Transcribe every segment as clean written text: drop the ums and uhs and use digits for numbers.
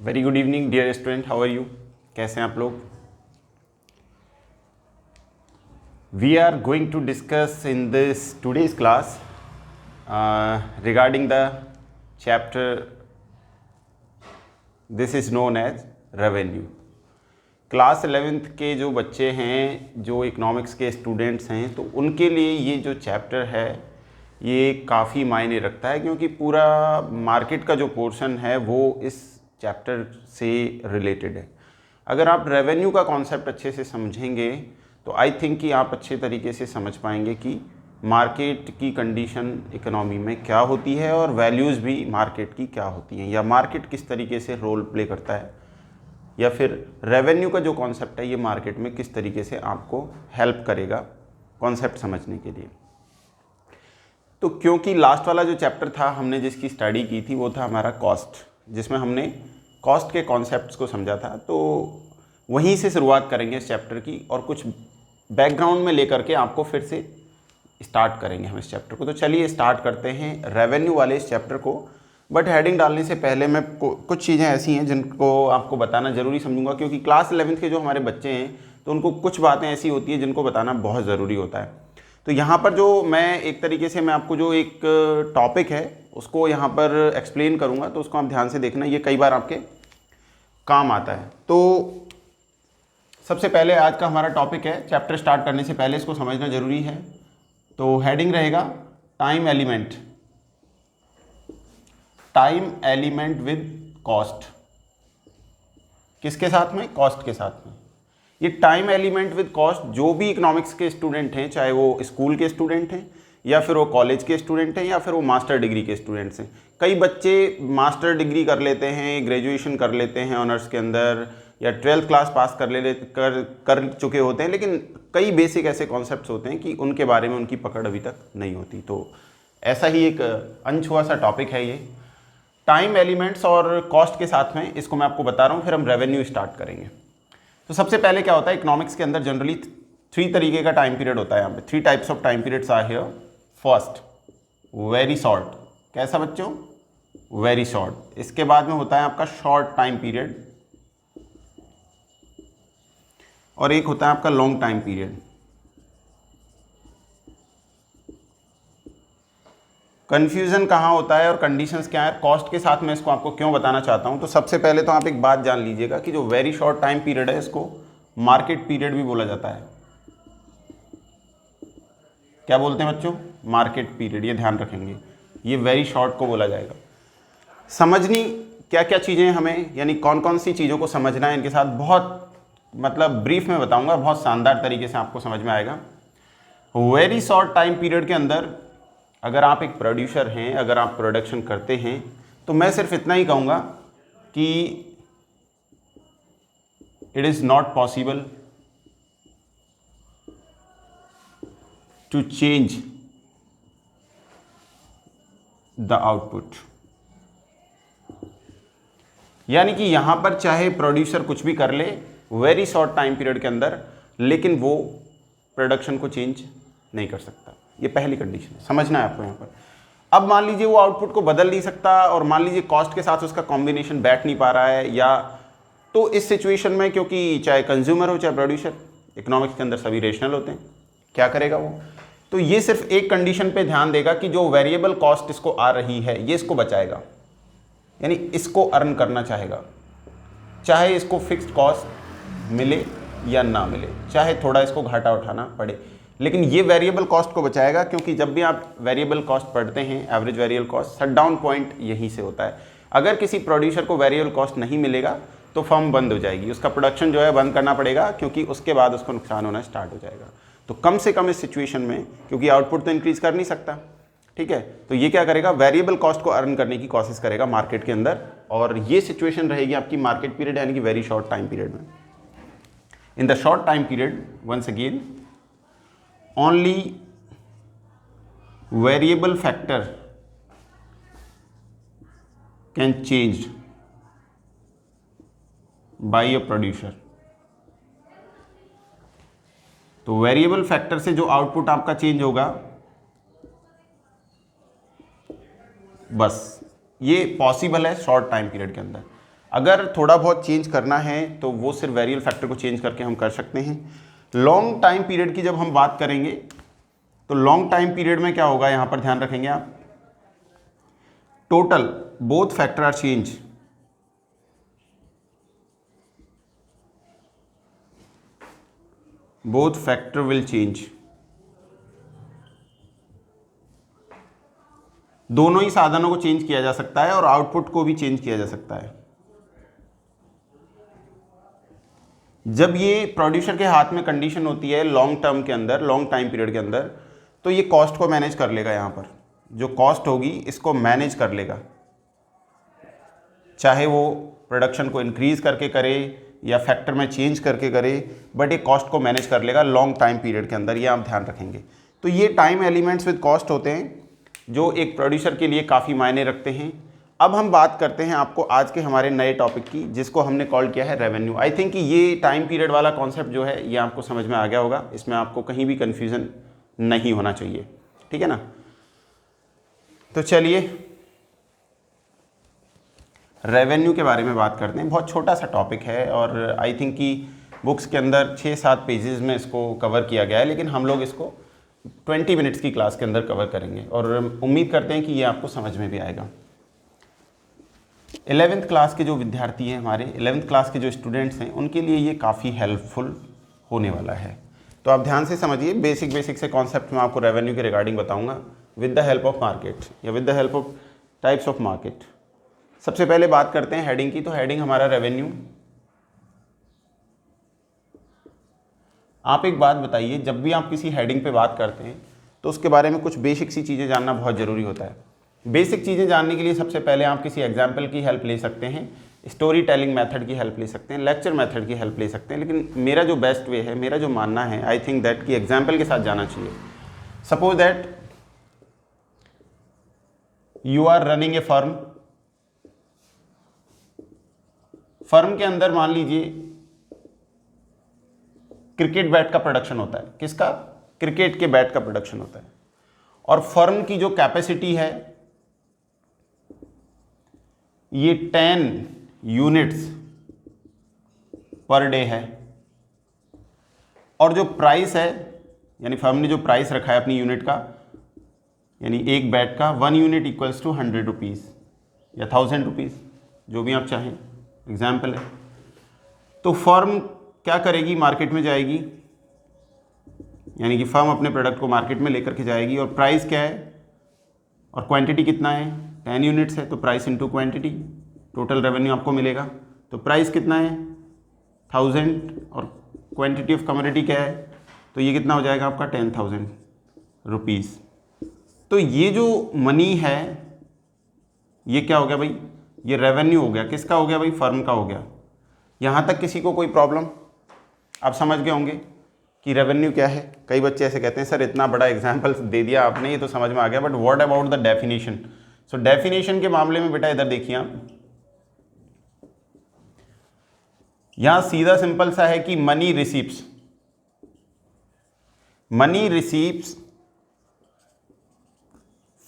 Very good evening dear student, how are you? कैसे हैं आप लोग? We are going to discuss in this today's class regarding the chapter this is known as revenue. Class 11th के जो बच्चे हैं, जो इकोनॉमिक्स के स्टूडेंट्स हैं, तो उनके लिए ये जो चैप्टर है ये काफ़ी मायने रखता है, क्योंकि पूरा मार्केट का जो पोर्शन है वो इस चैप्टर से रिलेटेड है। अगर आप रेवेन्यू का कॉन्सेप्ट अच्छे से समझेंगे तो आई थिंक कि आप अच्छे तरीके से समझ पाएंगे कि मार्केट की कंडीशन इकोनॉमी में क्या होती है और वैल्यूज़ भी मार्केट की क्या होती हैं, या मार्केट किस तरीके से रोल प्ले करता है, या फिर रेवेन्यू का जो कॉन्सेप्ट है ये मार्केट में किस तरीके से आपको हेल्प करेगा कॉन्सेप्ट समझने के लिए। तो क्योंकि लास्ट वाला जो चैप्टर था हमने जिसकी स्टडी की थी वो था हमारा कॉस्ट, जिसमें हमने कॉस्ट के कॉन्सेप्ट्स को समझा था, तो वहीं से शुरुआत करेंगे इस चैप्टर की और कुछ बैकग्राउंड में लेकर के आपको फिर से स्टार्ट करेंगे हम इस चैप्टर को। तो चलिए स्टार्ट करते हैं रेवेन्यू वाले इस चैप्टर को। बट हेडिंग डालने से पहले मैं कुछ चीज़ें ऐसी हैं जिनको आपको बताना ज़रूरी समझूंगा, क्योंकि क्लास 11th के जो हमारे बच्चे हैं तो उनको कुछ बातें ऐसी होती हैं जिनको बताना बहुत ज़रूरी होता है। तो यहाँ पर जो मैं एक तरीके से मैं आपको जो एक टॉपिक है उसको यहाँ पर एक्सप्लेन करूँगा, तो उसको आप ध्यान से देखना, ये कई बार आपके काम आता है। तो सबसे पहले आज का हमारा टॉपिक है, चैप्टर स्टार्ट करने से पहले इसको समझना ज़रूरी है। तो हेडिंग रहेगा time element, time element with cost. किसके साथ में? कॉस्ट के साथ में। ये टाइम एलिमेंट विद कॉस्ट जो भी इकोनॉमिक्स के स्टूडेंट हैं, चाहे वो स्कूल के स्टूडेंट हैं या फिर वो कॉलेज के स्टूडेंट हैं या फिर वो मास्टर डिग्री के स्टूडेंट्स हैं। कई बच्चे मास्टर डिग्री कर लेते हैं, ग्रेजुएशन कर लेते हैं ऑनर्स के अंदर, या 12th क्लास पास कर चुके होते हैं, लेकिन कई बेसिक ऐसे कॉन्सेप्ट्स होते हैं कि उनके बारे में उनकी पकड़ अभी तक नहीं होती। तो ऐसा ही एक अनछुआ सा टॉपिक है ये, टाइम एलिमेंट्स और कॉस्ट के साथ में, इसको मैं आपको बता रहा हूँ, फिर हम रेवेन्यू स्टार्ट करेंगे। तो सबसे पहले क्या होता है, इकोनॉमिक्स के अंदर जनरली 3 तरीके का टाइम पीरियड होता है। यहाँ पे 3 types of time periods are here. First, very short. कैसा बच्चों? Very short. इसके बाद में होता है आपका शॉर्ट टाइम पीरियड, और एक होता है आपका लॉन्ग टाइम पीरियड। कंफ्यूजन कहाँ होता है और कंडीशंस क्या है कॉस्ट के साथ में, इसको आपको क्यों बताना चाहता हूँ। तो सबसे पहले तो आप एक बात जान लीजिएगा कि जो वेरी शॉर्ट टाइम पीरियड है इसको मार्केट पीरियड भी बोला जाता है। क्या बोलते हैं बच्चों? Market period. ये ध्यान रखेंगे, ये वेरी शॉर्ट को बोला जाएगा। समझनी क्या क्या चीज़ें हमें, यानी कौन कौन सी चीज़ों को समझना है, इनके साथ बहुत ब्रीफ में बताऊंगा, बहुत शानदार तरीके से आपको समझ में आएगा। वेरी शॉर्ट टाइम पीरियड के अंदर अगर आप एक प्रोड्यूसर हैं, अगर आप प्रोडक्शन करते हैं, तो मैं सिर्फ इतना ही कहूँगा कि it is not possible to change the output. यानी कि यहां पर चाहे प्रोड्यूसर कुछ भी कर ले वेरी शॉर्ट टाइम पीरियड के अंदर, लेकिन वो प्रोडक्शन को चेंज नहीं कर सकता। ये पहली कंडीशन है, समझना है आपको यहाँ पर। अब मान लीजिए वो आउटपुट को बदल नहीं सकता, और मान लीजिए कॉस्ट के साथ उसका कॉम्बिनेशन बैठ नहीं पा रहा है, या तो इस सिचुएशन में, क्योंकि चाहे कंज्यूमर हो चाहे प्रोड्यूसर, इकोनॉमिक्स के अंदर सभी रेशनल होते हैं, क्या करेगा वो? तो ये सिर्फ एक कंडीशन पे ध्यान देगा कि जो वेरिएबल कॉस्ट इसको आ रही है ये इसको बचाएगा, यानी इसको अर्न करना चाहेगा, चाहे इसको फिक्स्ड कॉस्ट मिले या ना मिले, चाहे थोड़ा इसको घाटा उठाना पड़े, लेकिन ये वेरिएबल कॉस्ट को बचाएगा। क्योंकि जब भी आप वेरिएबल कॉस्ट पढ़ते हैं, average variable cost, shut down point यहीं से होता है। अगर किसी प्रोड्यूसर को वेरिएबल कॉस्ट नहीं मिलेगा तो फर्म बंद हो जाएगी, उसका प्रोडक्शन जो है बंद करना पड़ेगा, क्योंकि उसके बाद उसको नुकसान होना स्टार्ट हो जाएगा। तो कम से कम इस सिचुएशन में, क्योंकि आउटपुट तो इंक्रीज कर नहीं सकता, ठीक है, तो ये क्या करेगा, वेरिएबल कॉस्ट को अर्न करने की कोशिश करेगा मार्केट के अंदर, और ये सिचुएशन रहेगी आपकी मार्केट पीरियड यानी कि वेरी शॉर्ट टाइम पीरियड में। In the short time period, once again, only variable factor can change by a producer। तो वेरिएबल फैक्टर से जो आउटपुट आपका चेंज होगा, बस ये पॉसिबल है शॉर्ट टाइम पीरियड के अंदर। अगर थोड़ा बहुत चेंज करना है तो वो सिर्फ वेरिएबल फैक्टर को चेंज करके हम कर सकते हैं। लॉन्ग टाइम पीरियड की जब हम बात करेंगे तो लॉन्ग टाइम पीरियड में क्या होगा, यहां पर ध्यान रखेंगे आप, total both factor are change, both factor will change, दोनों ही साधनों को चेंज किया जा सकता है और आउटपुट को भी चेंज किया जा सकता है। जब ये प्रोड्यूसर के हाथ में कंडीशन होती है लॉन्ग टर्म के अंदर, लॉन्ग टाइम पीरियड के अंदर, तो ये कॉस्ट को मैनेज कर लेगा, यहाँ पर जो कॉस्ट होगी इसको मैनेज कर लेगा, चाहे वो प्रोडक्शन को इंक्रीज करके करे या फैक्टर में चेंज करके करे, बट ये कॉस्ट को मैनेज कर लेगा लॉन्ग टाइम पीरियड के अंदर, ये आप ध्यान रखेंगे। तो ये टाइम एलिमेंट्स विद कॉस्ट होते हैं जो एक प्रोड्यूसर के लिए काफ़ी मायने रखते हैं। अब हम बात करते हैं आपको आज के हमारे नए टॉपिक की, जिसको हमने कॉल किया है रेवेन्यू। आई थिंक कि ये टाइम पीरियड वाला कॉन्सेप्ट जो है ये आपको समझ में आ गया होगा, इसमें आपको कहीं भी कन्फ्यूज़न नहीं होना चाहिए, ठीक है ना। तो चलिए रेवेन्यू के बारे में बात करते हैं। बहुत छोटा सा टॉपिक है और आई थिंक कि बुक्स के अंदर 6-7 पेजेस में इसको कवर किया गया है, लेकिन हम लोग इसको 20 मिनट्स की क्लास के अंदर कवर करेंगे और उम्मीद करते हैं कि ये आपको समझ में भी आएगा। 11th क्लास के जो विद्यार्थी हैं हमारे, 11th क्लास के जो स्टूडेंट्स हैं, उनके लिए ये काफ़ी हेल्पफुल होने वाला है। तो आप ध्यान से समझिए, बेसिक से कॉन्सेप्ट में आपको रेवेन्यू के रिगार्डिंग बताऊंगा with the help of market या with the help of types of market. सबसे पहले बात करते हैं हेडिंग की। तो हेडिंग हमारा रेवेन्यू। आप एक बात बताइए, जब भी आप किसी हेडिंग पे बात करते हैं तो उसके बारे में कुछ बेसिक सी चीज़ें जानना बहुत ज़रूरी होता है। बेसिक चीज़ें जानने के लिए सबसे पहले आप किसी एग्जाम्पल की हेल्प ले सकते हैं, स्टोरी टेलिंग मेथड की हेल्प ले सकते हैं, लेक्चर मेथड की हेल्प ले सकते हैं, लेकिन मेरा जो बेस्ट वे है, मेरा जो मानना है, आई थिंक दैट कि एग्जाम्पल के साथ जाना चाहिए। Suppose that you are running a firm, firm के अंदर मान लीजिए क्रिकेट बैट का प्रोडक्शन होता है। किसका? क्रिकेट के बैट का प्रोडक्शन होता है। और फर्म की जो कैपेसिटी है ये 10 यूनिट्स पर डे है। और जो प्राइस है, यानी फर्म ने जो प्राइस रखा है अपनी यूनिट का, यानी एक बैट का 1 यूनिट इक्वल्स टू 100 रुपीज़ या 1000 रुपीज़, जो भी आप चाहें, एग्जाम्पल है। तो फर्म क्या करेगी? मार्केट में जाएगी, यानी कि फर्म अपने प्रोडक्ट को मार्केट में लेकर के जाएगी। और प्राइस क्या है और क्वांटिटी कितना है? 10 यूनिट्स है, तो price into quantity, total revenue आपको मिलेगा। तो प्राइस कितना है? 1000 और क्वांटिटी ऑफ कमोडिटी क्या है? तो ये कितना हो जाएगा आपका? 10,000 रुपीज़। तो ये जो मनी है ये क्या हो गया भाई? ये रेवेन्यू हो गया। किसका हो गया भाई? फर्म का हो गया। यहाँ तक किसी को कोई प्रॉब्लम? आप समझ गए होंगे कि रेवेन्यू क्या है। कई बच्चे ऐसे कहते हैं सर इतना बड़ा एग्जाम्पल दे दिया आपने, ये तो समझ में आ गया, but what about the definition? So definition के मामले में बेटा इधर देखिए आप, यहां सीधा सिंपल सा है कि money receipts, money receipts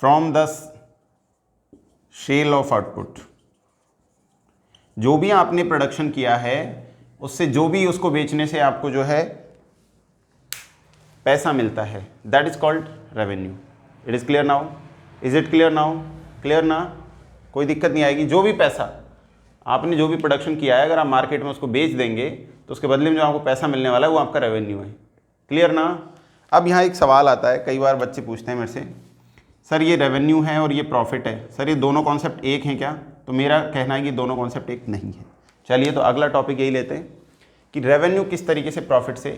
from the sale of output. जो भी आपने प्रोडक्शन किया है उससे, जो भी उसको बेचने से आपको जो है पैसा मिलता है, that is called revenue. It is clear now? Is it clear now? Clear ना? कोई दिक्कत नहीं आएगी। जो भी पैसा आपने, जो भी प्रोडक्शन किया है, अगर आप मार्केट में उसको बेच देंगे तो उसके बदले में जो आपको पैसा मिलने वाला है वो आपका रेवेन्यू है। क्लियर ना? अब यहाँ एक सवाल आता है, कई बार बच्चे पूछते हैं मेरे से, सर ये रेवेन्यू है और ये प्रॉफिट है, सर ये दोनों कॉन्सेप्ट एक हैं क्या? तो मेरा कहना है कि दोनों कॉन्सेप्ट एक नहीं है। चलिए तो अगला टॉपिक यही लेते हैं कि रेवेन्यू किस तरीके से प्रॉफिट से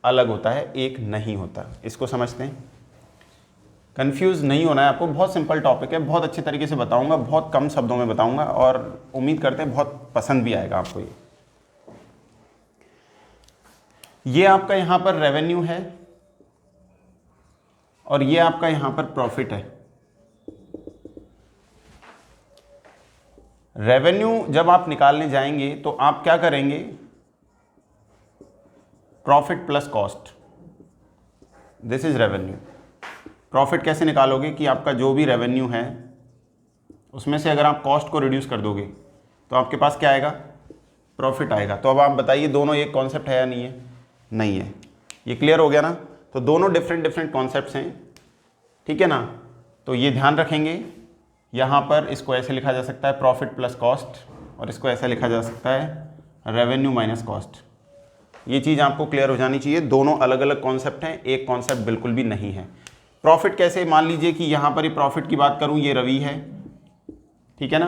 अलग होता है, एक नहीं होता। इसको समझते हैं। कंफ्यूज नहीं होना है आपको, बहुत सिंपल टॉपिक है, बहुत अच्छे तरीके से बताऊंगा, बहुत कम शब्दों में बताऊंगा और उम्मीद करते हैं बहुत पसंद भी आएगा आपको। ये आपका यहाँ पर रेवेन्यू है और ये आपका यहाँ पर प्रॉफिट है। रेवेन्यू जब आप निकालने जाएंगे तो आप क्या करेंगे? Profit plus cost, this is revenue. Profit कैसे निकालोगे कि आपका जो भी रेवेन्यू है उसमें से अगर आप कॉस्ट को रिड्यूस कर दोगे, तो आपके पास क्या आएगा, प्रॉफिट आएगा। तो अब आप बताइए दोनों एक कॉन्सेप्ट है या नहीं है? नहीं है। ये क्लियर हो गया ना? तो दोनों डिफरेंट डिफरेंट कॉन्सेप्ट्स हैं, ठीक है ना? तो ये ध्यान रखेंगे। यहाँ पर इसको ऐसे लिखा जा सकता है प्रॉफिट प्लस कॉस्ट, और इसको ऐसा लिखा जा सकता है रेवेन्यू माइनस कॉस्ट। ये चीज़ आपको क्लियर हो जानी चाहिए। दोनों अलग अलग कॉन्सेप्ट हैं, एक कॉन्सेप्ट बिल्कुल भी नहीं है। प्रॉफिट कैसे, मान लीजिए कि यहाँ पर ये प्रॉफिट की बात करूँ, ये रवि है, ठीक है ना?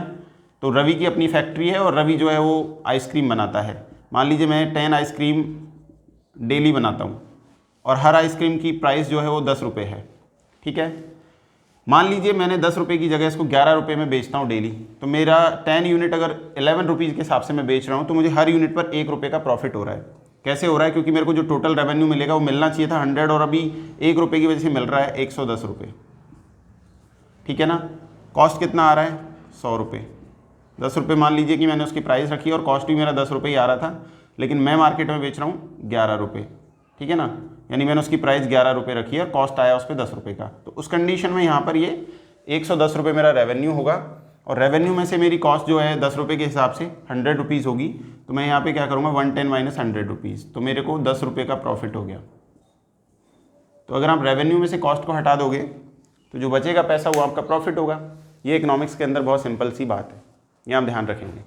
तो रवि की अपनी फैक्ट्री है और रवि जो है वो आइसक्रीम बनाता है। मान लीजिए मैं 10 आइसक्रीम डेली बनाता हूँ और हर आइसक्रीम की प्राइस जो है वो 10 रुपये है, ठीक है? मान लीजिए मैंने 10 रुपये की जगह इसको 11 रुपये में बेचता हूँ डेली, तो मेरा 10 यूनिट अगर 11 रुपीज़ के हिसाब से मैं बेच रहा हूँ तो मुझे हर यूनिट पर 1 रुपये का प्रॉफिट हो रहा है। कैसे हो रहा है? क्योंकि मेरे को जो टोटल रेवेन्यू मिलेगा वो मिलना चाहिए था 100 और अभी 1 रुपये की वजह से मिल रहा है 110 रुपये, ठीक है ना? कॉस्ट कितना आ रहा है? 100 रुपये। 10 रुपये मान लीजिए कि मैंने उसकी प्राइस रखी और कॉस्ट भी मेरा 10 रुपये ही आ रहा था, लेकिन मैं मार्केट में बेच रहा हूँ 11 रुपये, ठीक है ना? यानी मैंने उसकी प्राइस 11 रुपये रखी है और कॉस्ट आया उस पर 10 रुपये का। तो उस कंडीशन में यहाँ पर ये 110 रुपये मेरा रेवेन्यू होगा और रेवेन्यू में से मेरी कॉस्ट जो है 10 रुपये के हिसाब से 100 रुपीज़ होगी। तो मैं यहाँ पे क्या करूँगा, 110 माइनस 100 रुपीज़, तो मेरे को 10 रुपये का प्रॉफिट हो गया। तो अगर आप रेवेन्यू में से कॉस्ट को हटा दोगे तो जो बचेगा पैसा वो आपका प्रॉफिट होगा। ये इकोनॉमिक्स के अंदर बहुत सिंपल सी बात है, ये आप ध्यान रखेंगे।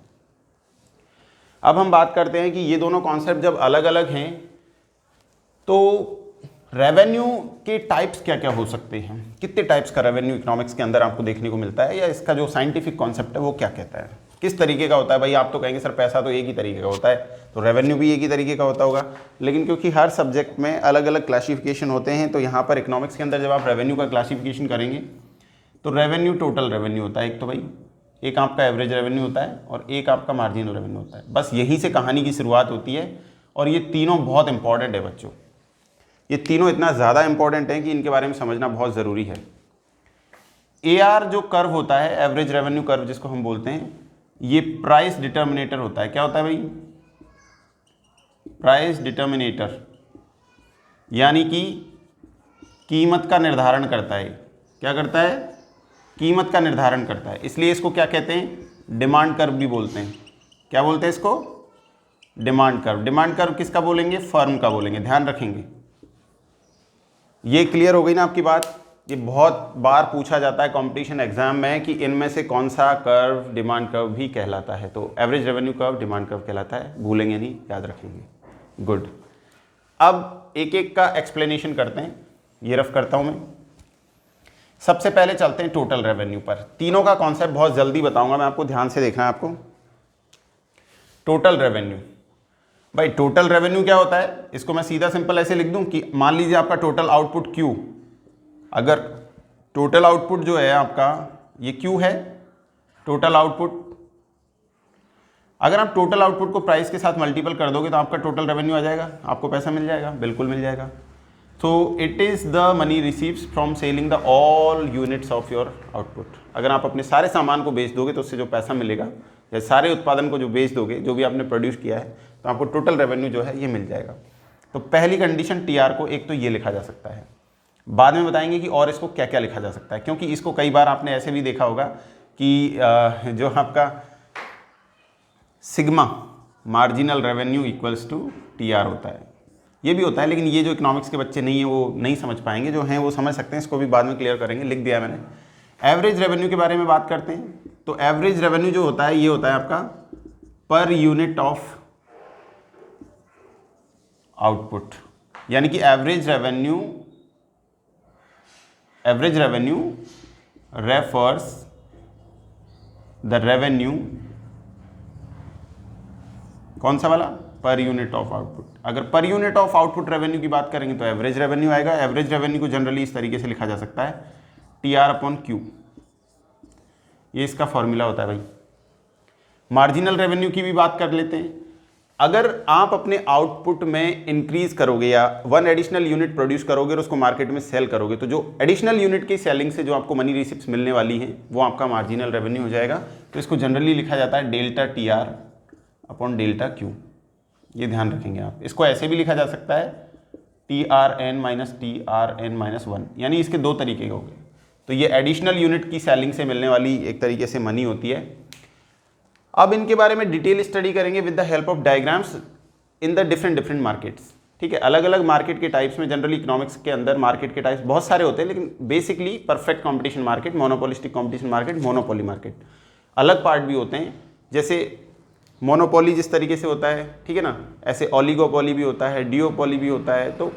अब हम बात करते हैं कि ये दोनों कॉन्सेप्ट जब अलग अलग हैं तो रेवेन्यू के टाइप्स क्या क्या हो सकते हैं, कितने टाइप्स का रेवेन्यू इकोनॉमिक्स के अंदर आपको देखने को मिलता है, या इसका जो साइंटिफिक कॉन्सेप्ट है वो क्या कहता है, किस तरीके का होता है। भाई आप तो कहेंगे सर पैसा तो एक ही तरीके का होता है, तो रेवेन्यू भी एक ही तरीके का होता होगा, लेकिन क्योंकि हर सब्जेक्ट में अलग अलग क्लासिफिकेशन होते हैं, तो यहाँ पर इकोनॉमिक्स के अंदर जब आप रेवेन्यू का क्लासिफिकेशन करेंगे तो रेवेन्यू टोटल रेवेन्यू होता है एक, तो भाई एक आपका एवरेज रेवेन्यू होता है और एक आपका मार्जिनल रेवेन्यू होता है। बस यहीं से कहानी की शुरुआत होती है और ये तीनों बहुत इंपॉर्टेंट है बच्चों। ये तीनों इतना ज़्यादा इंपॉर्टेंट है कि इनके बारे में समझना बहुत ज़रूरी है। AR जो कर्व होता है, एवरेज रेवेन्यू कर्व जिसको हम बोलते हैं, ये प्राइस डिटर्मिनेटर होता है। क्या होता है भाई? प्राइस डिटर्मिनेटर, यानी कि कीमत का निर्धारण करता है। क्या करता है? कीमत का निर्धारण करता है। इसलिए इसको क्या कहते हैं? डिमांड कर्व भी बोलते हैं। क्या बोलते हैं इसको? Demand curve. डिमांड कर्व किसका बोलेंगे? फर्म का बोलेंगे, ध्यान रखेंगे। ये क्लियर हो गई ना आपकी बात? ये बहुत बार पूछा जाता है कंपटीशन एग्जाम में कि इनमें से कौन सा कर्व डिमांड कर्व भी कहलाता है। तो average revenue curve demand curve कहलाता है, भूलेंगे नहीं, याद रखेंगे। गुड। अब एक एक का एक्सप्लेनेशन करते हैं, ये रफ करता हूं मैं। सबसे पहले चलते हैं टोटल रेवेन्यू पर। तीनों का कॉन्सेप्ट बहुत जल्दी बताऊंगा मैं आपको, ध्यान से देखना है आपको। टोटल रेवेन्यू, भाई टोटल रेवेन्यू क्या होता है? इसको मैं सीधा सिंपल ऐसे लिख दूं कि मान लीजिए आपका टोटल आउटपुट Q, अगर टोटल आउटपुट जो है आपका ये Q है, टोटल आउटपुट, अगर आप टोटल आउटपुट को प्राइस के साथ मल्टीपल कर दोगे तो आपका टोटल रेवेन्यू आ जाएगा, आपको पैसा मिल जाएगा, बिल्कुल मिल जाएगा। तो it is the money receives from selling the all units of your output. अगर आप अपने सारे सामान को बेच दोगे तो उससे जो पैसा मिलेगा, या सारे उत्पादन को जो बेच दोगे, जो भी आपने प्रोड्यूस किया है, तो आपको टोटल रेवेन्यू जो है ये मिल जाएगा। तो पहली कंडीशन TR को एक तो ये लिखा जा सकता है, बाद में बताएंगे कि और इसको क्या क्या लिखा जा सकता है, क्योंकि इसको कई बार आपने ऐसे भी देखा होगा कि जो आपका sigma marginal revenue equals to TR होता है, ये भी होता है, लेकिन ये जो इकोनॉमिक्स के बच्चे नहीं है वो नहीं समझ पाएंगे, जो हैं वो समझ सकते हैं, इसको भी बाद में क्लियर करेंगे, लिख दिया मैंने। एवरेज रेवेन्यू के बारे में बात करते हैं। तो एवरेज रेवेन्यू जो होता है ये होता है आपका पर यूनिट ऑफ आउटपुट, यानी कि average revenue refers the revenue, कौन सा वाला? Per unit of output. अगर per unit of output revenue की बात करेंगे तो एवरेज रेवेन्यू आएगा। एवरेज रेवेन्यू को जनरली इस तरीके से लिखा जा सकता है TR/Q, ये इसका फॉर्मूला होता है भाई। मार्जिनल रेवेन्यू की भी बात कर लेते हैं। अगर आप अपने आउटपुट में इंक्रीज करोगे या 1 एडिशनल यूनिट प्रोड्यूस करोगे और उसको मार्केट में सेल करोगे, तो जो एडिशनल यूनिट की सेलिंग से जो आपको मनी रिसिप्ट्स मिलने वाली हैं वो आपका मार्जिनल रेवेन्यू हो जाएगा। तो इसको जनरली लिखा जाता है डेल्टा TR/डेल्टा Q, ये ध्यान रखेंगे आप। इसको ऐसे भी लिखा जा सकता है TRN-TRN-1, यानी इसके दो तरीके हो गए। तो ये एडिशनल यूनिट की सेलिंग से मिलने वाली एक तरीके से मनी होती है। अब इनके बारे में डिटेल स्टडी करेंगे with the help of diagrams in the different markets. ठीक है, अलग अलग मार्केट के टाइप्स में जनरली इकोनॉमिक्स के अंदर मार्केट के टाइप्स बहुत सारे होते हैं, लेकिन basically perfect competition market, monopolistic competition market, monopoly market, अलग पार्ट भी होते हैं। जैसे मोनोपोली जिस तरीके से होता है, ठीक है ना, ऐसे ओलिगोपोली भी होता है, डिओपोली भी होता है। तो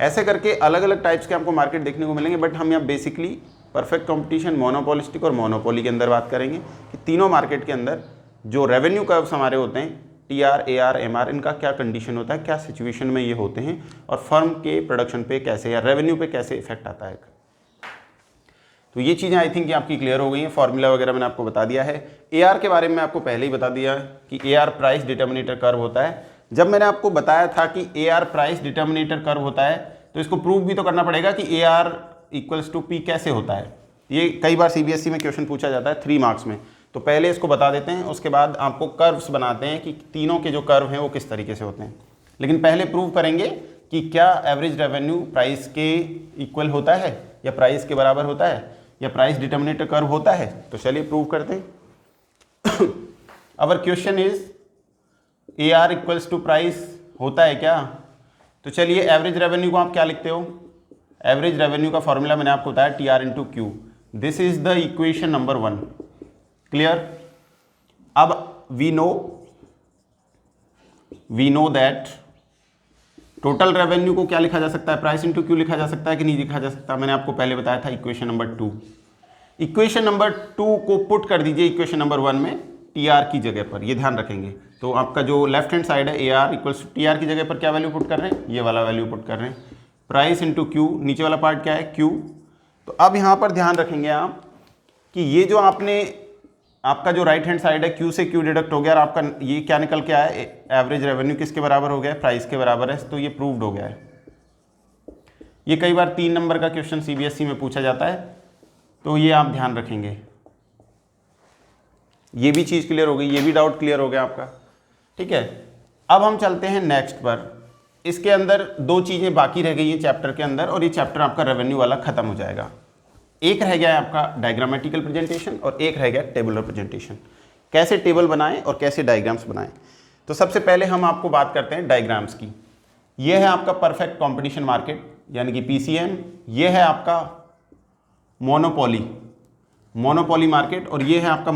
ऐसे करके अलग अलग टाइप्स के आपको मार्केट देखने को मिलेंगे, बट हम यहाँ बेसिकली परफेक्ट कंपटीशन, मोनोपोलिस्टिक और मोनोपोली के अंदर बात करेंगे कि तीनों मार्केट के अंदर जो रेवेन्यू कर्व्स हमारे होते हैं, टीआर, एआर, एमआर, इनका क्या कंडीशन होता है, क्या सिचुएशन में ये होते हैं और फर्म के प्रोडक्शन पे कैसे या रेवेन्यू पे कैसे इफेक्ट आता है। तो ये चीज़ें आई थिंक आपकी क्लियर हो गई हैं। फॉर्मूला वगैरह मैंने आपको बता दिया है। एआर के बारे में आपको पहले ही बता दिया कि एआर प्राइस डिटर्मिनेटर कर्व होता है। जब मैंने आपको बताया था कि एआर प्राइस डिटर्मिनेटर कर्व होता है, तो इसको प्रूव भी तो करना पड़ेगा कि एआर इक्वल्स टू पी कैसे होता है। ये कई बार सीबीएसई में क्वेश्चन पूछा जाता है 3 मार्क्स में। तो पहले इसको बता देते हैं, उसके बाद आपको कर्व्स बनाते हैं कि तीनों के जो कर्व हैं वो किस तरीके से होते हैं। लेकिन पहले प्रूव करेंगे कि क्या एवरेज रेवेन्यू प्राइस के इक्वल होता है या प्राइस के बराबर होता है या प्राइस डिटर्मिनेटर कर्व होता है। तो चलिए प्रूव करते हैं। Our question is AR equals to price होता है क्या। तो चलिए एवरेज रेवेन्यू को आप क्या लिखते हो, एवरेज रेवेन्यू का फॉर्मूला मैंने आपको बताया TR into Q. This is the equation number 1। Clear. अब we know that total revenue को क्या लिखा जा सकता है, प्राइस इंटू क्यू लिखा जा सकता है कि नहीं लिखा जा सकता। मैंने आपको पहले बताया था इक्वेशन नंबर 2। इक्वेशन नंबर 2 को पुट कर दीजिए इक्वेशन नंबर 1 में टीआर की जगह पर, ये ध्यान रखेंगे। तो आपका जो लेफ्ट हैंड साइड है एआर इक्वल्स टू टीआर की जगह पर क्या वैल्यू पुट कर रहे हैं, ये वाला वैल्यू पुट कर रहे हैं। प्राइस इंटू क्यू, नीचे वाला पार्ट क्या है क्यू। तो अब यहाँ पर ध्यान रखेंगे आप कि ये जो आपका जो राइट हैंड साइड है क्यू से क्यू डिडक्ट हो गया और आपका ये क्या निकल के आया, एवरेज रेवेन्यू किसके बराबर हो गया, प्राइस के बराबर है। तो ये प्रूव्ड हो गया है। ये कई बार 3 नंबर का क्वेश्चन सीबीएसई में पूछा जाता है, तो ये आप ध्यान रखेंगे। ये भी चीज़ क्लियर हो गई, ये भी डाउट क्लियर हो गया आपका। ठीक है, अब हम चलते हैं नेक्स्ट पर। इसके अंदर 2 चीज़ें बाकी रह गई हैं चैप्टर के अंदर, और ये चैप्टर आपका रेवेन्यू वाला खत्म हो जाएगा। एक रह गया है आपका डायग्रामेटिकल प्रेजेंटेशन और एक रह गया टेबुलर प्रेजेंटेशन। कैसे टेबल बनाएं और कैसे डायग्राम्स बनाएं। तो सबसे पहले हम आपको बात करते हैं डायग्राम्स की। यह है आपका परफेक्ट कंपटीशन मार्केट यानी कि पीसीएम, यह है आपका मोनोपोली मार्केट, और ये है आपका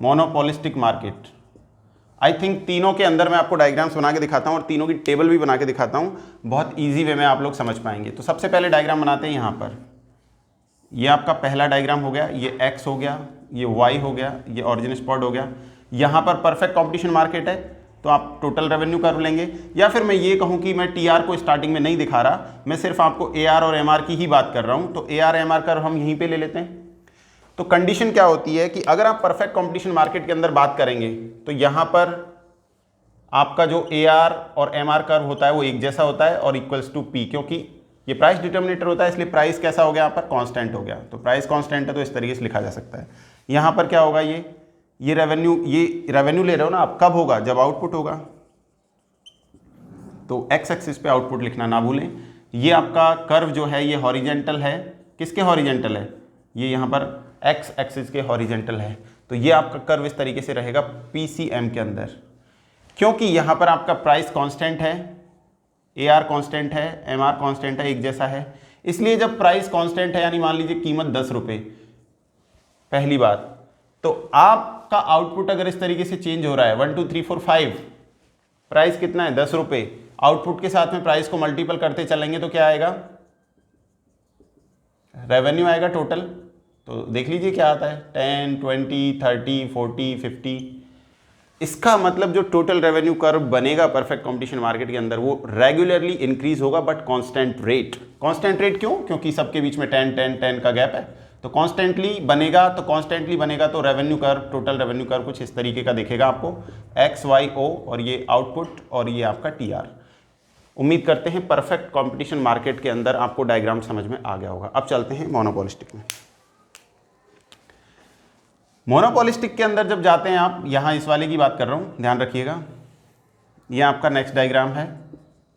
मोनोपोलिस्टिक मार्केट। आई थिंक तीनों के अंदर मैं आपको डायग्राम्स बना के दिखाता हूँ और तीनों की टेबल भी बना के दिखाता हूँ, बहुत इजी वे में आप लोग समझ पाएंगे। तो सबसे पहले डायग्राम बनाते हैं यहाँ पर। ये आपका पहला डायग्राम हो गया, ये एक्स हो गया, ये वाई हो गया, ये ऑरिजिन स्पॉट हो गया। यहाँ पर परफेक्ट कॉम्पिटिशन मार्केट है, तो आप टोटल रेवेन्यू कर्व लेंगे, या फिर मैं ये कहूँ कि मैं टीआर को स्टार्टिंग में नहीं दिखा रहा, मैं सिर्फ आपको एआर और एमआर की ही बात कर रहा हूँ। तो एआर एमआर कर्व हम यहीं पे ले लेते हैं। तो कंडीशन क्या होती है कि अगर आप परफेक्ट कंपटीशन मार्केट के अंदर बात करेंगे तो यहाँ पर आपका जो एआर और एमआर कर्व होता है वो एक जैसा होता है और इक्वल्स टू पी, क्योंकि ये प्राइस डिटर्मिनेटर होता है, इसलिए प्राइस कैसा हो गया यहाँ पर, कांस्टेंट हो गया। तो प्राइस कांस्टेंट है तो इस तरीके से लिखा जा सकता है। यहाँ पर क्या होगा, ये रेवेन्यू ले रहे हो ना आप, कब होगा, जब आउटपुट होगा। तो एक्स एक्सिस पे आउटपुट लिखना ना भूलें। ये आपका कर्व जो है ये हॉरिजेंटल है, किसके हॉरिजेंटल है, ये यहाँ पर एक्स एक्सिस के हॉरिजेंटल है। तो ये आपका कर्व इस तरीके से रहेगा पीसीएम के अंदर, क्योंकि यहाँ पर आपका प्राइस कांस्टेंट है, एआर कांस्टेंट है, एमआर कांस्टेंट है, एक जैसा है। इसलिए जब प्राइस कांस्टेंट है, यानी मान लीजिए कीमत 10 रुपये, पहली बात, तो आपका आउटपुट अगर इस तरीके से चेंज हो रहा है 1 2 3 4 5, प्राइस कितना है 10 रुपये, आउटपुट के साथ में प्राइस को मल्टीपल करते चलेंगे तो क्या आएगा, रेवेन्यू आएगा टोटल। तो देख लीजिए क्या आता है, 10 20 30 40 50। इसका मतलब जो टोटल रेवेन्यू कर्व बनेगा परफेक्ट कंपटीशन मार्केट के अंदर, वो रेगुलरली इंक्रीज होगा but constant rate. Constant rate क्यों, क्योंकि सबके बीच में 10 10 10 का गैप है। तो कांस्टेंटली बनेगा तो revenue curve, total revenue curve कुछ इस तरीके का दिखेगा आपको, एक्स वाई ओ, और ये आउटपुट और ये आपका टीआर। उम्मीद करते हैं परफेक्ट कंपटीशन मार्केट के अंदर आपको डायग्राम समझ में आ गया होगा। अब चलते हैं मोनोपोलिस्टिक में। मोनोपोलिस्टिक के अंदर जब जाते हैं आप, यहाँ इस वाले की बात कर रहा हूँ, ध्यान रखिएगा। ये आपका नेक्स्ट डायग्राम है,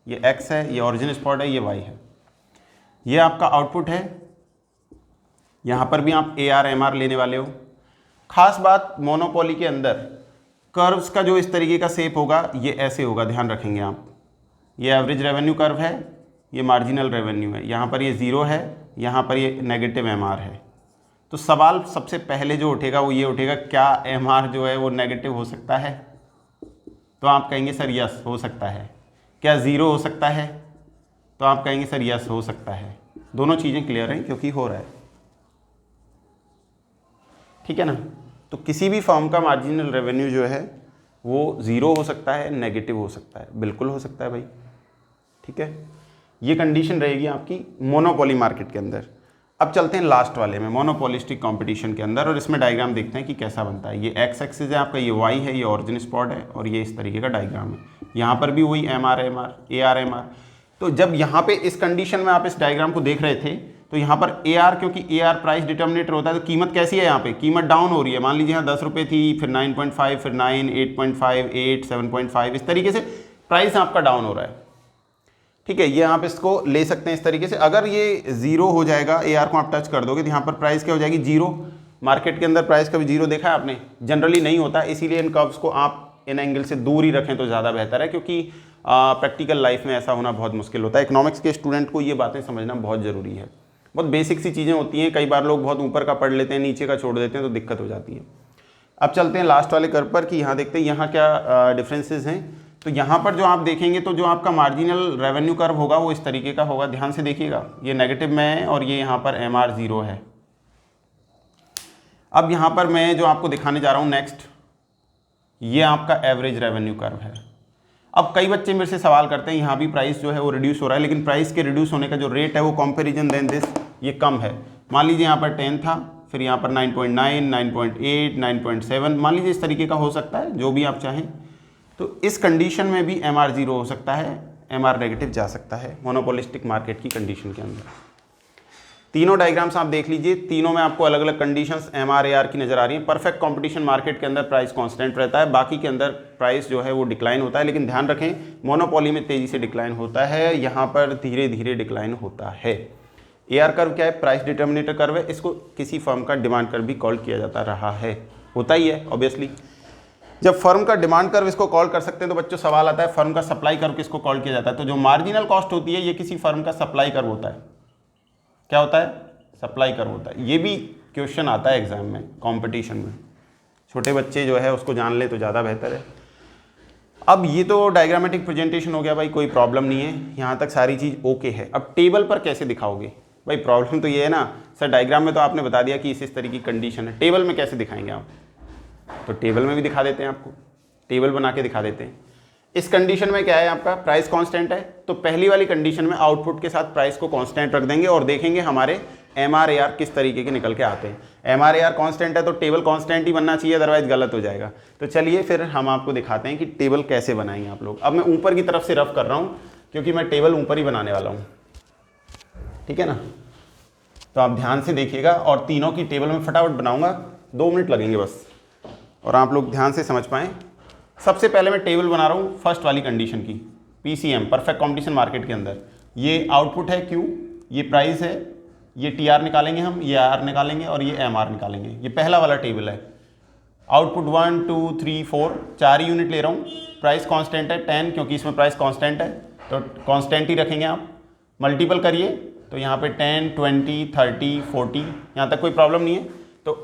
ये एक्स है, ये ओरिजिन स्पॉट है, ये वाई है। ये आपका आउटपुट है, यहाँ पर भी आप AR MR लेने वाले हो। खास बात मोनोपोली के अंदर कर्व्स का जो इस तरीके का शेप होगा ये ऐसे होगा, ध्यान रखेंगे आप। ये एवरेज रेवेन्यू कर्व है, ये मार्जिनल रेवेन्यू है, यहाँ पर ये 0 है, यहाँ पर ये नेगेटिव MR है। तो सवाल सबसे पहले जो उठेगा वो ये उठेगा, क्या MR जो है वो नेगेटिव हो सकता है? तो आप कहेंगे सर यस हो सकता है। क्या 0 हो सकता है? तो आप कहेंगे सर यस हो सकता है। दोनों चीज़ें क्लियर हैं क्योंकि हो रहा है, ठीक है ना। तो किसी भी फर्म का मार्जिनल रेवेन्यू जो है वो 0 हो सकता है, नेगेटिव हो सकता है, बिल्कुल हो सकता है भाई, ठीक है। ये कंडीशन रहेगी आपकी मोनोपोली मार्केट के अंदर। अब चलते हैं लास्ट वाले में, मोनोपोलिस्टिक कंपटीशन के अंदर, और इसमें डायग्राम देखते हैं कि कैसा बनता है। ये एक्स एक्सिस है आपका, ये वाई है, ये ओरिजिन स्पॉट है, और ये इस तरीके का डायग्राम है। यहाँ पर भी वही MR MR AR MR। तो जब यहाँ पे इस कंडीशन में आप इस डायग्राम को देख रहे थे तो यहाँ पर AR, क्योंकि AR प्राइस डिटर्मिनेटर होता है, तो कीमत कैसी है यहाँ पे? कीमत डाउन हो रही है। मान लीजिए यहाँ 10 रुपये थी, फिर 9.5, फिर 9, 8.5, 8, 7.5, इस तरीके से प्राइस आपका डाउन हो रहा है, ठीक है। ये आप इसको ले सकते हैं इस तरीके से। अगर ये 0 हो जाएगा, AR को आप टच कर दोगे तो यहाँ पर प्राइस क्या हो जाएगी? 0। मार्केट के अंदर प्राइस कभी 0 देखा है आपने? जनरली नहीं होता, इसीलिए इन कर्व्स को आप इन एंगल से दूर ही रखें तो ज़्यादा बेहतर है, क्योंकि प्रैक्टिकल लाइफ में ऐसा होना बहुत मुश्किल होता है। इकोनॉमिक्स के स्टूडेंट को ये बातें समझना बहुत ज़रूरी है। बहुत बेसिक सी चीज़ें होती हैं, कई बार लोग बहुत ऊपर का पढ़ लेते हैं, नीचे का छोड़ देते हैं, तो दिक्कत हो जाती है। अब चलते हैं लास्ट वाले कर्व पर कि यहाँ देखते हैं यहाँ क्या डिफरेंसेस हैं। तो यहाँ पर जो आप देखेंगे तो जो आपका मार्जिनल रेवेन्यू कर्व होगा वो इस तरीके का होगा, ध्यान से देखिएगा। ये नेगेटिव में है और ये यहाँ पर MR 0 है। अब यहाँ पर मैं जो आपको दिखाने जा रहा हूँ नेक्स्ट, ये आपका एवरेज रेवेन्यू कर्व है। अब कई बच्चे मेरे से सवाल करते हैं यहाँ भी प्राइस जो है वो रिड्यूस हो रहा है, लेकिन प्राइस के रिड्यूस होने का जो रेट है वो कंपैरिजन देन दिस ये कम है। मान लीजिए यहाँ पर 10 था, फिर यहाँ पर 9.9, 9.8, 9.7, मान लीजिए इस तरीके का हो सकता है, जो भी आप चाहें। तो इस कंडीशन में भी MR 0 हो सकता है, MR नेगेटिव जा सकता है मोनोपोलिस्टिक मार्केट की कंडीशन के अंदर। तीनों डायग्राम्स आप देख लीजिए, तीनों में आपको अलग अलग कंडीशंस MR AR की नज़र आ रही है। परफेक्ट कंपटीशन मार्केट के अंदर प्राइस कांस्टेंट रहता है, बाकी के अंदर प्राइस जो है वो डिक्लाइन होता है। लेकिन ध्यान रखें, मोनोपोली में तेज़ी से डिक्लाइन होता है, यहाँ पर धीरे धीरे डिक्लाइन होता है। AR कर्व क्या है? प्राइस डिटर्मिनेटर कर्व है। इसको किसी फर्म का डिमांड कर्व भी कॉल किया जाता रहा है, होता ही है ऑब्वियसली। जब फर्म का डिमांड कर्व इसको कॉल कर सकते हैं तो बच्चों सवाल आता है फर्म का सप्लाई कर्व किसको कॉल किया जाता है? तो जो मार्जिनल कॉस्ट होती है ये किसी फर्म का सप्लाई कर्व होता है। क्या होता है? सप्लाई कर्व होता है। ये भी क्वेश्चन आता है एग्जाम में, कंपटीशन में। छोटे बच्चे जो है उसको जान ले तो ज़्यादा बेहतर है। अब ये तो डायग्रामेटिक प्रेजेंटेशन हो गया भाई, कोई प्रॉब्लम नहीं है, यहाँ तक सारी चीज़ ओके है। अब टेबल पर कैसे दिखाओगे भाई? प्रॉब्लम तो ये है ना सर, डायग्राम में तो आपने बता दिया कि इस तरीके की कंडीशन है, टेबल में कैसे दिखाएंगे आप? तो टेबल में भी दिखा देते हैं आपको, टेबल बना के दिखा देते हैं। इस कंडीशन में क्या है आपका? प्राइस कांस्टेंट है, तो पहली वाली कंडीशन में आउटपुट के साथ प्राइस को कांस्टेंट रख देंगे और देखेंगे हमारे MR AR किस तरीके के निकल के आते हैं। MR AR कांस्टेंट है तो टेबल कांस्टेंट ही बनना चाहिए, अदरवाइज गलत हो जाएगा। तो चलिए फिर हम आपको दिखाते हैं कि टेबल कैसे बनाएंगे आप लोग। अब मैं ऊपर की तरफ से रफ कर रहा हूँ क्योंकि मैं टेबल ऊपर ही बनाने वाला हूँ, ठीक है ना। तो आप ध्यान से देखिएगा और तीनों की टेबल में फटाफट बनाऊंगा, 2 मिनट लगेंगे बस, और आप लोग ध्यान से समझ पाएँ। सबसे पहले मैं टेबल बना रहा हूँ फर्स्ट वाली कंडीशन की, PCM परफेक्ट कंपटीशन मार्केट के अंदर। ये आउटपुट है Q, ये प्राइस है, ये TR निकालेंगे हम, ये R निकालेंगे और ये MR निकालेंगे। ये पहला वाला टेबल है। आउटपुट 1 2 3 4 4 यूनिट ले रहा हूँ। प्राइस कांस्टेंट है 10, क्योंकि इसमें प्राइस कांस्टेंट है तो कांस्टेंट ही रखेंगे आप। मल्टीपल करिए तो यहाँ पे 10 20 30 40, यहाँ तक कोई प्रॉब्लम नहीं है। तो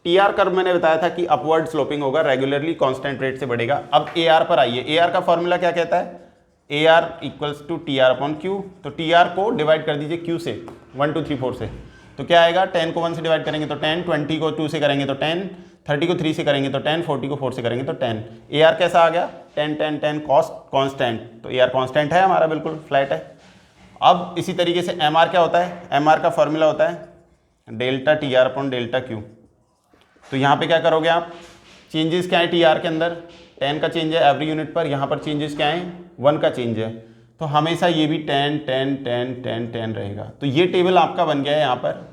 TR कर्व मैंने बताया था कि अपवर्ड स्लोपिंग होगा, रेगुलरली कांस्टेंट रेट से बढ़ेगा। अब AR पर आइए, AR का फॉर्मूला क्या कहता है? AR equals to TR upon Q। तो TR को डिवाइड कर दीजिए Q से, 1 2 3 4 से, तो क्या आएगा? 10 को 1 से डिवाइड करेंगे तो 10, 20 को 2 से करेंगे तो 10, 30 को 3 से करेंगे तो 10, 40 को 4 से करेंगे तो 10। AR कैसा आ गया? 10 10 10 कॉस्ट कॉन्स्टेंट, तो AR कॉन्स्टेंट है हमारा, बिल्कुल फ्लैट है। अब इसी तरीके से MR क्या होता है? MR का फॉर्मूला होता है delta TR upon delta Q। तो यहाँ पे क्या करोगे आप? चेंजेस क्या है TR के अंदर? 10 का चेंज है एवरी यूनिट पर, यहाँ पर चेंजेस क्या है? 1 का चेंज है, तो हमेशा ये भी 10 10 10 10 10 रहेगा। तो ये टेबल आपका बन गया है यहाँ पर,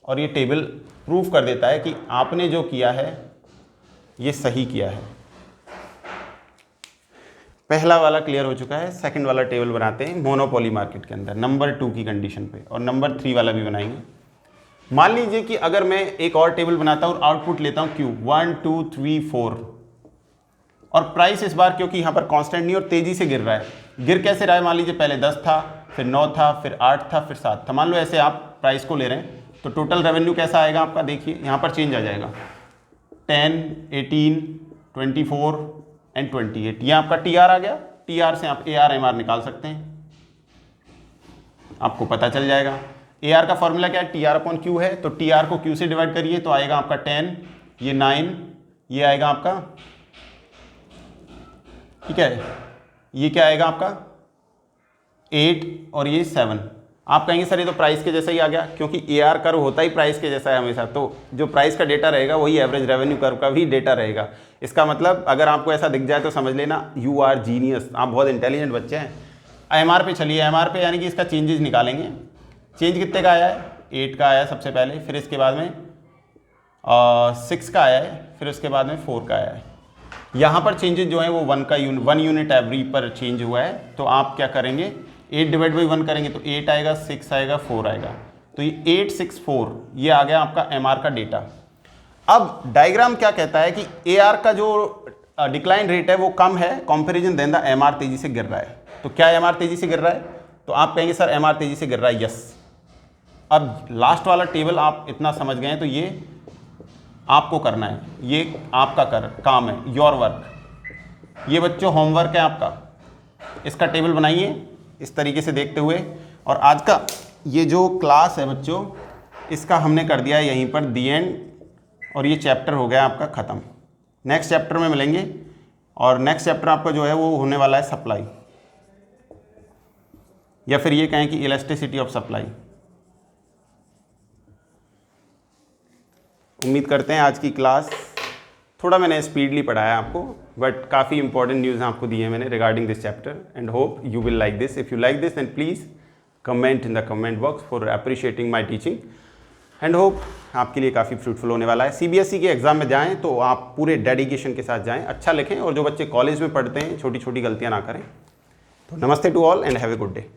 और ये टेबल प्रूफ कर देता है कि आपने जो किया है ये सही किया है। पहला वाला क्लियर हो चुका है। सेकंड वाला टेबल बनाते हैं मोनोपोली मार्केट के अंदर, नंबर 2 की कंडीशन पे, और नंबर 3 वाला भी बनाएंगे। मान लीजिए कि अगर मैं एक और टेबल बनाता हूं और आउटपुट लेता हूं Q 1 2 3 4 और प्राइस इस बार क्योंकि यहां पर कांस्टेंट नहीं और तेजी से गिर रहा है, गिर कैसे रहा है, मान लीजिए पहले 10 था, फिर 9 था, फिर 8 था, फिर 7 था, मान लो ऐसे आप प्राइस को ले रहे हैं, तो टोटल रेवेन्यू कैसा आएगा आपका, देखिए यहां पर चेंज आ जाएगा 10 18 24 एंड 28, ये आपका TR आ गया। TR से आप AR MR निकाल सकते हैं, आपको पता चल जाएगा। AR का फॉर्मूला क्या है, TR/Q है, तो TR को Q से डिवाइड करिए तो आएगा आपका 10, ये 9, ये आएगा आपका, ठीक है, ये क्या आएगा आपका 8 और ये 7। आप कहेंगे सर ये तो प्राइस के जैसा ही आ गया, क्योंकि AR कर्व होता ही प्राइस के जैसा है हमेशा, तो जो प्राइस का डेटा रहेगा वही एवरेज रेवेन्यू कर्व का भी डेटा रहेगा। इसका मतलब अगर आपको ऐसा दिख जाए तो समझ लेना यू आर जीनियस, आप बहुत इंटेलिजेंट बच्चे हैं। MR पे चलिए, MR पे यानी कि इसका चेंजेस निकालेंगे। चेंज कितने का आया है, 8 का आया है सबसे पहले, फिर इसके बाद में 6 का आया है, फिर उसके बाद में 4 का आया है। यहाँ पर चेंजेस जो है वो 1 यूनिट एवरी पर चेंज हुआ है, तो आप क्या करेंगे 8 डिवाइड बाई 1 करेंगे तो 8 आएगा, 6 आएगा, 4 आएगा, तो ये 8 6 4 ये आ गया आपका MR का डेटा। अब डायग्राम क्या कहता है कि AR का जो डिक्लाइन रेट है वो कम है कंपैरिजन देन द MR तेजी से गिर रहा है। तो क्या MR तेजी से गिर रहा है, तो आप कहेंगे सर MR तेजी से गिर रहा है, यस। अब लास्ट वाला टेबल आप इतना समझ गए हैं, तो ये आपको करना है, ये आपका काम है, योर वर्क। ये बच्चों होमवर्क है आपका, इसका टेबल बनाइए इस तरीके से देखते हुए। और आज का ये जो क्लास है बच्चों, इसका हमने कर दिया है यहीं पर दी एंड, और ये चैप्टर हो गया आपका ख़त्म। नेक्स्ट चैप्टर में मिलेंगे, और नेक्स्ट चैप्टर आपका जो है वो होने वाला है सप्लाई, या फिर ये कहें कि इलास्टिसिटी ऑफ सप्लाई। उम्मीद करते हैं आज की क्लास, थोड़ा मैंने स्पीडली पढ़ाया आपको, बट काफ़ी इंपॉर्टेंट न्यूज़ आपको दी है मैंने regarding this chapter, and hope you will like this. If you like this then please comment in the comment box for appreciating my teaching, and hope आपके लिए काफ़ी फ्रूटफुल होने वाला है। CBSE के एग्ज़ाम में जाएँ तो आप पूरे डेडिकेशन के साथ जाएँ, अच्छा लिखें, और जो बच्चे कॉलेज में पढ़ते हैं छोटी छोटी गलतियाँ ना करें। तो नमस्ते to all and have a good day.